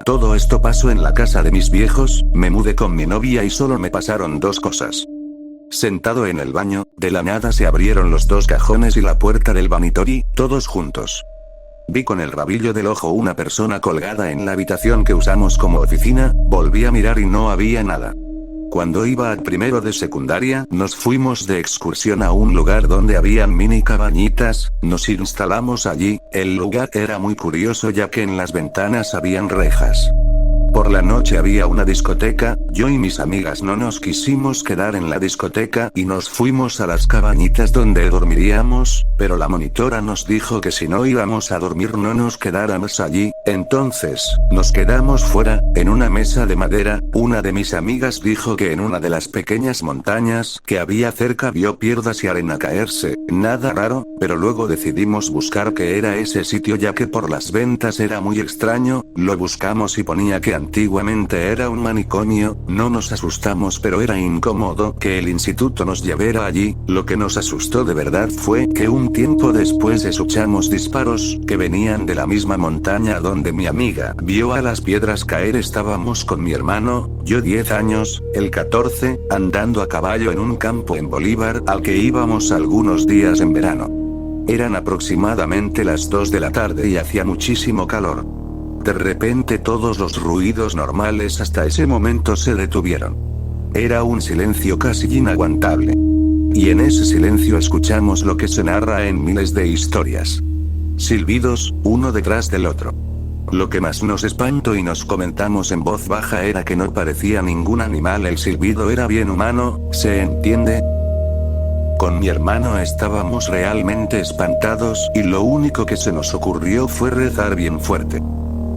Todo esto pasó en la casa de mis viejos, me mudé con mi novia y solo me pasaron 2 cosas. Sentado en el baño, de la nada se abrieron los 2 cajones y la puerta del vanitori, todos juntos. Vi con el rabillo del ojo una persona colgada en la habitación que usamos como oficina, volví a mirar y no había nada. Cuando iba al primero de secundaria, nos fuimos de excursión a un lugar donde habían mini cabañitas, nos instalamos allí, el lugar era muy curioso ya que en las ventanas habían rejas. Por la noche había una discoteca, yo y mis amigas no nos quisimos quedar en la discoteca y nos fuimos a las cabañitas donde dormiríamos, pero la monitora nos dijo que si no íbamos a dormir no nos quedáramos allí, entonces, nos quedamos fuera, en una mesa de madera. Una de mis amigas dijo que en una de las pequeñas montañas que había cerca vio piedras y arena caerse, nada raro, pero luego decidimos buscar qué era ese sitio ya que por las ventas era muy extraño, lo buscamos y ponía que antiguamente era un manicomio, no nos asustamos pero era incómodo que el instituto nos llevara allí, lo que nos asustó de verdad fue que un tiempo después escuchamos disparos que venían de la misma montaña donde mi amiga vio a las piedras caer. Estábamos con mi hermano, yo 10 años, él 14, andando a caballo en un campo en Bolívar al que íbamos algunos días en verano. Eran aproximadamente las 2 de la tarde y hacía muchísimo calor. De repente todos los ruidos normales hasta ese momento se detuvieron. Era un silencio casi inaguantable. Y en ese silencio escuchamos lo que se narra en miles de historias. Silbidos, uno detrás del otro. Lo que más nos espantó y nos comentamos en voz baja era que no parecía ningún animal, el silbido era bien humano, ¿se entiende? Con mi hermano estábamos realmente espantados y lo único que se nos ocurrió fue rezar bien fuerte.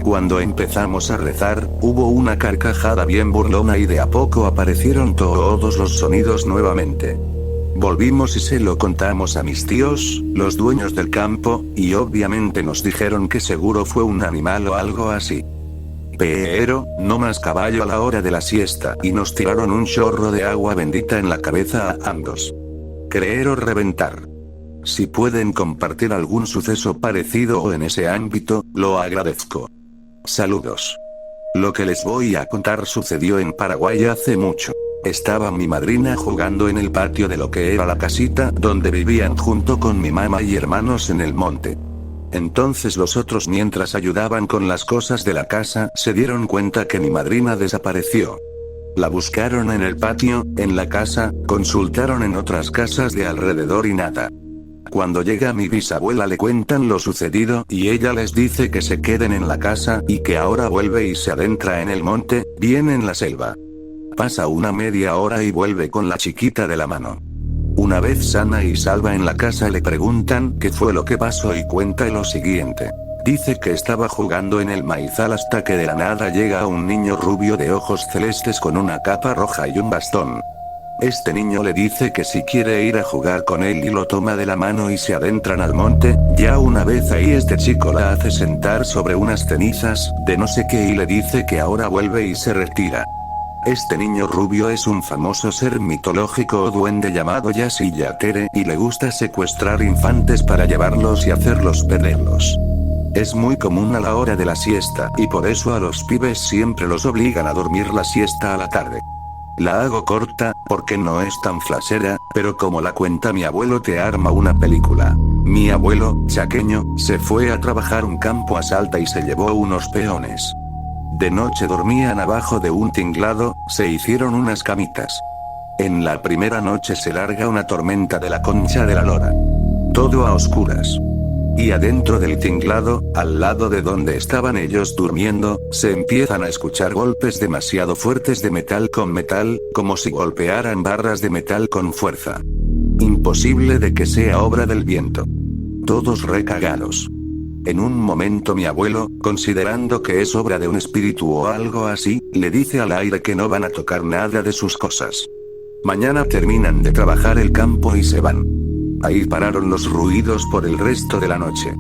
Cuando empezamos a rezar, hubo una carcajada bien burlona y de a poco aparecieron todos los sonidos nuevamente. Volvimos y se lo contamos a mis tíos, los dueños del campo, y obviamente nos dijeron que seguro fue un animal o algo así. Pero, no más caballo a la hora de la siesta, y nos tiraron un chorro de agua bendita en la cabeza a ambos. Creer o reventar. Si pueden compartir algún suceso parecido o en ese ámbito, lo agradezco. Saludos. Lo que les voy a contar sucedió en Paraguay hace mucho. Estaba mi madrina jugando en el patio de lo que era la casita donde vivían junto con mi mamá y hermanos en el monte. Entonces los otros, mientras ayudaban con las cosas de la casa, se dieron cuenta que mi madrina desapareció. La buscaron en el patio, en la casa, consultaron en otras casas de alrededor y nada. Cuando llega mi bisabuela le cuentan lo sucedido y ella les dice que se queden en la casa y que ahora vuelve y se adentra en el monte, bien en la selva. Pasa una media hora y vuelve con la chiquita de la mano. Una vez sana y salva en la casa le preguntan qué fue lo que pasó y cuenta lo siguiente. Dice que estaba jugando en el maizal hasta que de la nada llega un niño rubio de ojos celestes con una capa roja y un bastón. Este niño le dice que si quiere ir a jugar con él y lo toma de la mano y se adentran al monte. Ya una vez ahí este chico la hace sentar sobre unas cenizas de no sé qué y le dice que ahora vuelve y se retira. Este niño rubio es un famoso ser mitológico o duende llamado Yassi Yatere y le gusta secuestrar infantes para llevarlos y hacerlos perderlos. Es muy común a la hora de la siesta y por eso a los pibes siempre los obligan a dormir la siesta a la tarde. La hago corta, porque no es tan flashera, pero como la cuenta mi abuelo te arma una película. Mi abuelo, chaqueño, se fue a trabajar un campo a Salta y se llevó unos peones. De noche dormían abajo de un tinglado, se hicieron unas camitas. En la primera noche se larga una tormenta de la concha de la lora. Todo a oscuras. Y adentro del tinglado, al lado de donde estaban ellos durmiendo, se empiezan a escuchar golpes demasiado fuertes de metal con metal, como si golpearan barras de metal con fuerza. Imposible de que sea obra del viento. Todos recagados. En un momento mi abuelo, considerando que es obra de un espíritu o algo así, le dice al aire que no van a tocar nada de sus cosas. Mañana terminan de trabajar el campo y se van. Ahí pararon los ruidos por el resto de la noche.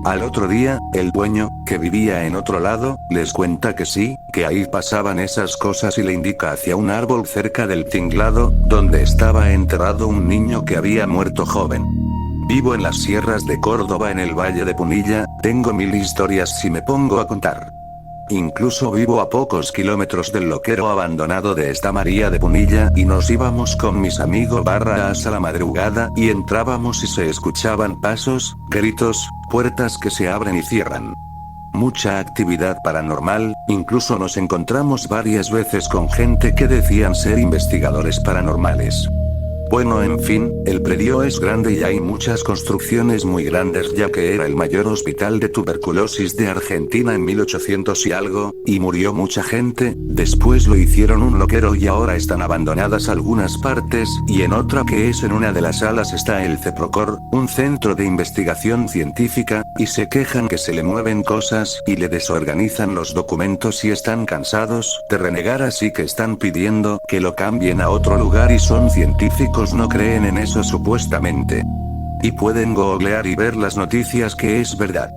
Al otro día, el dueño, que vivía en otro lado, les cuenta que sí, que ahí pasaban esas cosas y le indica hacia un árbol cerca del tinglado, donde estaba enterrado un niño que había muerto joven. Vivo en las sierras de Córdoba en el Valle de Punilla, tengo 1000 historias si me pongo a contar. Incluso vivo a pocos kilómetros del loquero abandonado de esta María de Punilla y nos íbamos con mis amigos hasta la madrugada y entrábamos y se escuchaban pasos, gritos, puertas que se abren y cierran. Mucha actividad paranormal, incluso nos encontramos varias veces con gente que decían ser investigadores paranormales. Bueno, en fin, el predio es grande y hay muchas construcciones muy grandes ya que era el mayor hospital de tuberculosis de Argentina en 1800 y algo, y murió mucha gente, después lo hicieron un loquero y ahora están abandonadas algunas partes, y en otra que es en una de las salas está el CEPROCOR, un centro de investigación científica, y se quejan que se le mueven cosas y le desorganizan los documentos y están cansados de renegar así que están pidiendo que lo cambien a otro lugar y son científicos. No creen en eso supuestamente. Y pueden googlear y ver las noticias que es verdad.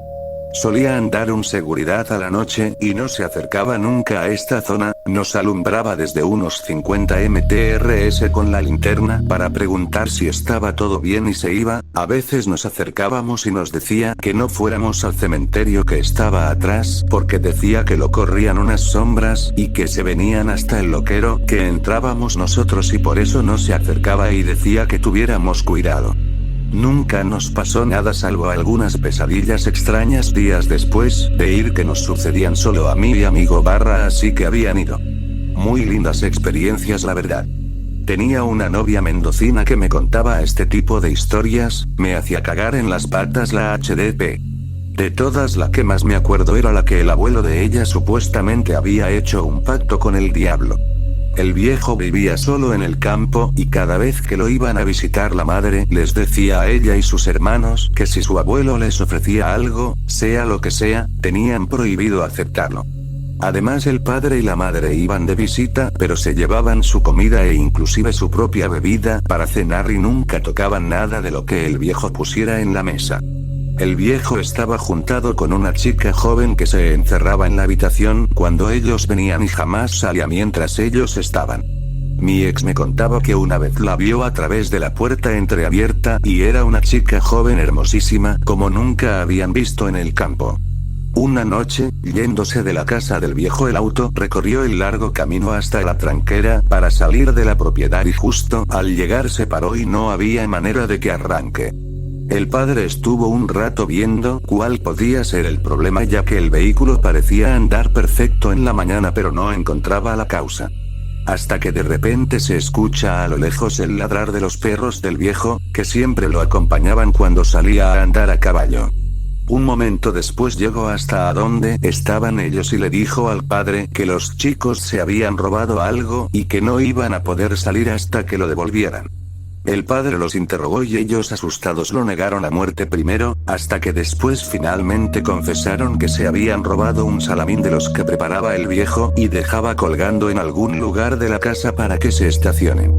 Solía andar un seguridad a la noche y no se acercaba nunca a esta zona, nos alumbraba desde unos 50 mtrs con la linterna para preguntar si estaba todo bien y se iba, a veces nos acercábamos y nos decía que no fuéramos al cementerio que estaba atrás porque decía que lo corrían unas sombras y que se venían hasta el loquero que entrábamos nosotros y por eso no se acercaba y decía que tuviéramos cuidado. Nunca nos pasó nada salvo algunas pesadillas extrañas días después de ir que nos sucedían solo a mí y amigo así que habían ido. Muy lindas experiencias la verdad. Tenía una novia mendocina que me contaba este tipo de historias, me hacía cagar en las patas la HDP. De todas la que más me acuerdo era la que el abuelo de ella supuestamente había hecho un pacto con el diablo. El viejo vivía solo en el campo, y cada vez que lo iban a visitar la madre les decía a ella y sus hermanos que si su abuelo les ofrecía algo, sea lo que sea, tenían prohibido aceptarlo. Además el padre y la madre iban de visita, pero se llevaban su comida e inclusive su propia bebida para cenar y nunca tocaban nada de lo que el viejo pusiera en la mesa. El viejo estaba juntado con una chica joven que se encerraba en la habitación cuando ellos venían y jamás salía mientras ellos estaban. Mi ex me contaba que una vez la vio a través de la puerta entreabierta y era una chica joven hermosísima como nunca habían visto en el campo. Una noche, yéndose de la casa del viejo el auto recorrió el largo camino hasta la tranquera para salir de la propiedad y justo al llegar se paró y no había manera de que arranque. El padre estuvo un rato viendo cuál podía ser el problema ya que el vehículo parecía andar perfecto en la mañana pero no encontraba la causa. Hasta que de repente se escucha a lo lejos el ladrar de los perros del viejo, que siempre lo acompañaban cuando salía a andar a caballo. Un momento después llegó hasta a donde estaban ellos y le dijo al padre que los chicos se habían robado algo y que no iban a poder salir hasta que lo devolvieran. El padre los interrogó y ellos asustados lo negaron a muerte primero, hasta que después finalmente confesaron que se habían robado un salamín de los que preparaba el viejo y dejaba colgando en algún lugar de la casa para que se estacionen.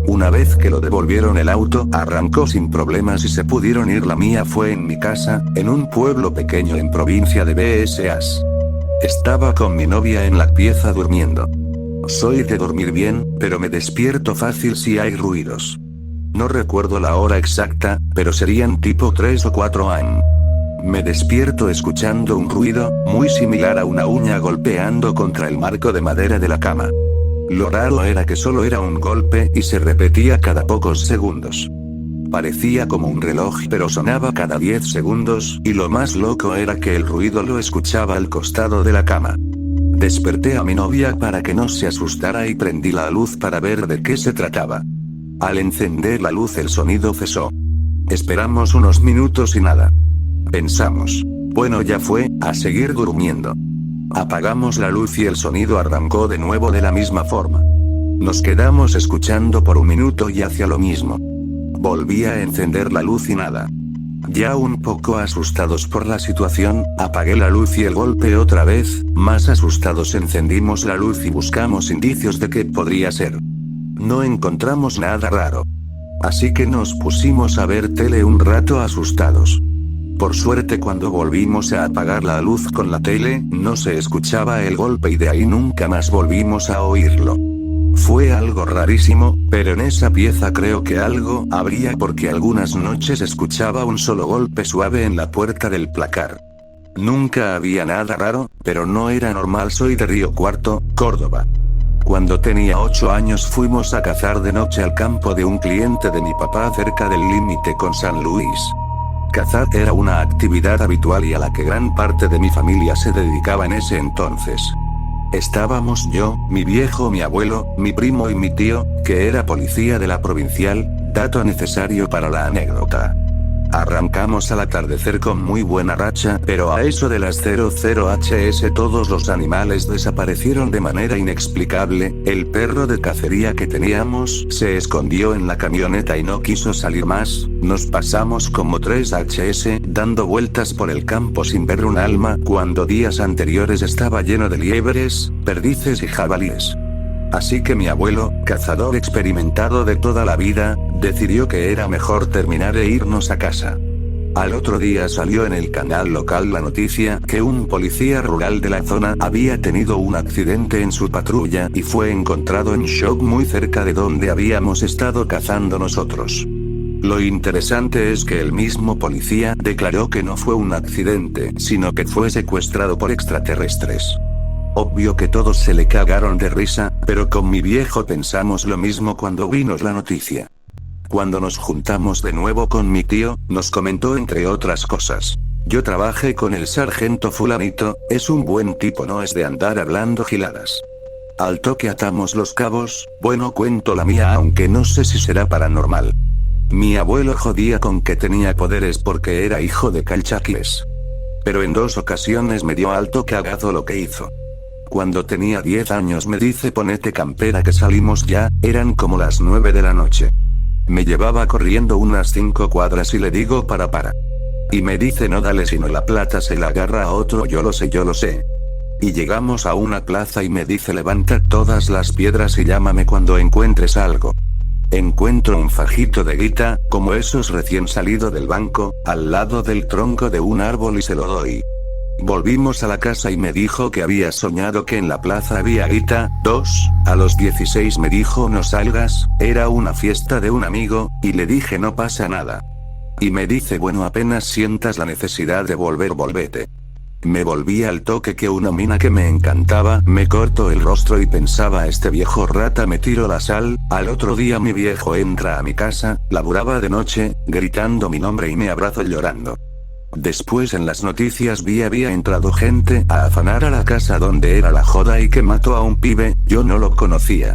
Una vez que lo devolvieron el auto arrancó sin problemas y se pudieron ir. La mía fue en mi casa, en un pueblo pequeño en provincia de BSAs. Estaba con mi novia en la pieza durmiendo. Soy de dormir bien, pero me despierto fácil si hay ruidos. No recuerdo la hora exacta, pero serían tipo 3 o 4 am. Me despierto escuchando un ruido, muy similar a una uña golpeando contra el marco de madera de la cama. Lo raro era que solo era un golpe y se repetía cada pocos segundos. Parecía como un reloj pero sonaba cada 10 segundos, y lo más loco era que el ruido lo escuchaba al costado de la cama. Desperté a mi novia para que no se asustara y prendí la luz para ver de qué se trataba. Al encender la luz el sonido cesó. Esperamos unos minutos y nada. Pensamos, bueno, ya fue, a seguir durmiendo. Apagamos la luz y el sonido arrancó de nuevo de la misma forma. Nos quedamos escuchando por un minuto y hacía lo mismo. Volví a encender la luz y nada. Ya un poco asustados por la situación, apagué la luz y el golpe otra vez, más asustados encendimos la luz y buscamos indicios de qué podría ser. No encontramos nada raro. Así que nos pusimos a ver tele un rato asustados. Por suerte cuando volvimos a apagar la luz con la tele, no se escuchaba el golpe y de ahí nunca más volvimos a oírlo. Fue algo rarísimo, pero en esa pieza creo que algo habría porque algunas noches escuchaba un solo golpe suave en la puerta del placar. Nunca había nada raro, pero no era normal. Soy de Río Cuarto, Córdoba. Cuando tenía 8 años fuimos a cazar de noche al campo de un cliente de mi papá cerca del límite con San Luis. Cazar era una actividad habitual y a la que gran parte de mi familia se dedicaba en ese entonces. Estábamos yo, mi viejo, mi abuelo, mi primo y mi tío, que era policía de la provincial, dato necesario para la anécdota. Arrancamos al atardecer con muy buena racha, pero a eso de las 00 hs todos los animales desaparecieron de manera inexplicable. El perro de cacería que teníamos se escondió en la camioneta y no quiso salir más. Nos pasamos como 3 hs dando vueltas por el campo sin ver un alma, cuando días anteriores estaba lleno de liebres, perdices y jabalíes. Así que mi abuelo, cazador experimentado de toda la vida, decidió que era mejor terminar e irnos a casa. Al otro día salió en el canal local la noticia que un policía rural de la zona había tenido un accidente en su patrulla y fue encontrado en shock muy cerca de donde habíamos estado cazando nosotros. Lo interesante es que el mismo policía declaró que no fue un accidente, sino que fue secuestrado por extraterrestres. Obvio que todos se le cagaron de risa, pero con mi viejo pensamos lo mismo cuando vimos la noticia. Cuando nos juntamos de nuevo con mi tío, nos comentó entre otras cosas: yo trabajé con el sargento fulanito, es un buen tipo, no es de andar hablando giladas. Al toque atamos los cabos. Bueno, cuento la mía aunque no sé si será paranormal. Mi abuelo jodía con que tenía poderes porque era hijo de calchaquíes. Pero en 2 ocasiones me dio alto cagazo lo que hizo. Cuando tenía 10 años me dice ponete campera que salimos ya, eran como las 9 de la noche. Me llevaba corriendo unas 5 cuadras y le digo para. Y me dice no dale sino la plata se la agarra a otro, yo lo sé. Y llegamos a una plaza y me dice levanta todas las piedras y llámame cuando encuentres algo. Encuentro un fajito de guita, como esos recién salido del banco, al lado del tronco de un árbol y se lo doy. Volvimos a la casa y me dijo que había soñado que en la plaza había guita. 2, a los 16 me dijo no salgas, era una fiesta de un amigo, y le dije no pasa nada. Y me dice bueno apenas sientas la necesidad de volvete. Me volví al toque que una mina que me encantaba, me cortó el rostro y pensaba este viejo rata me tiró la sal. Al otro día mi viejo entra a mi casa, laburaba de noche, gritando mi nombre y me abrazó llorando. Después en las noticias había entrado gente a afanar a la casa donde era la joda y que mató a un pibe, yo no lo conocía.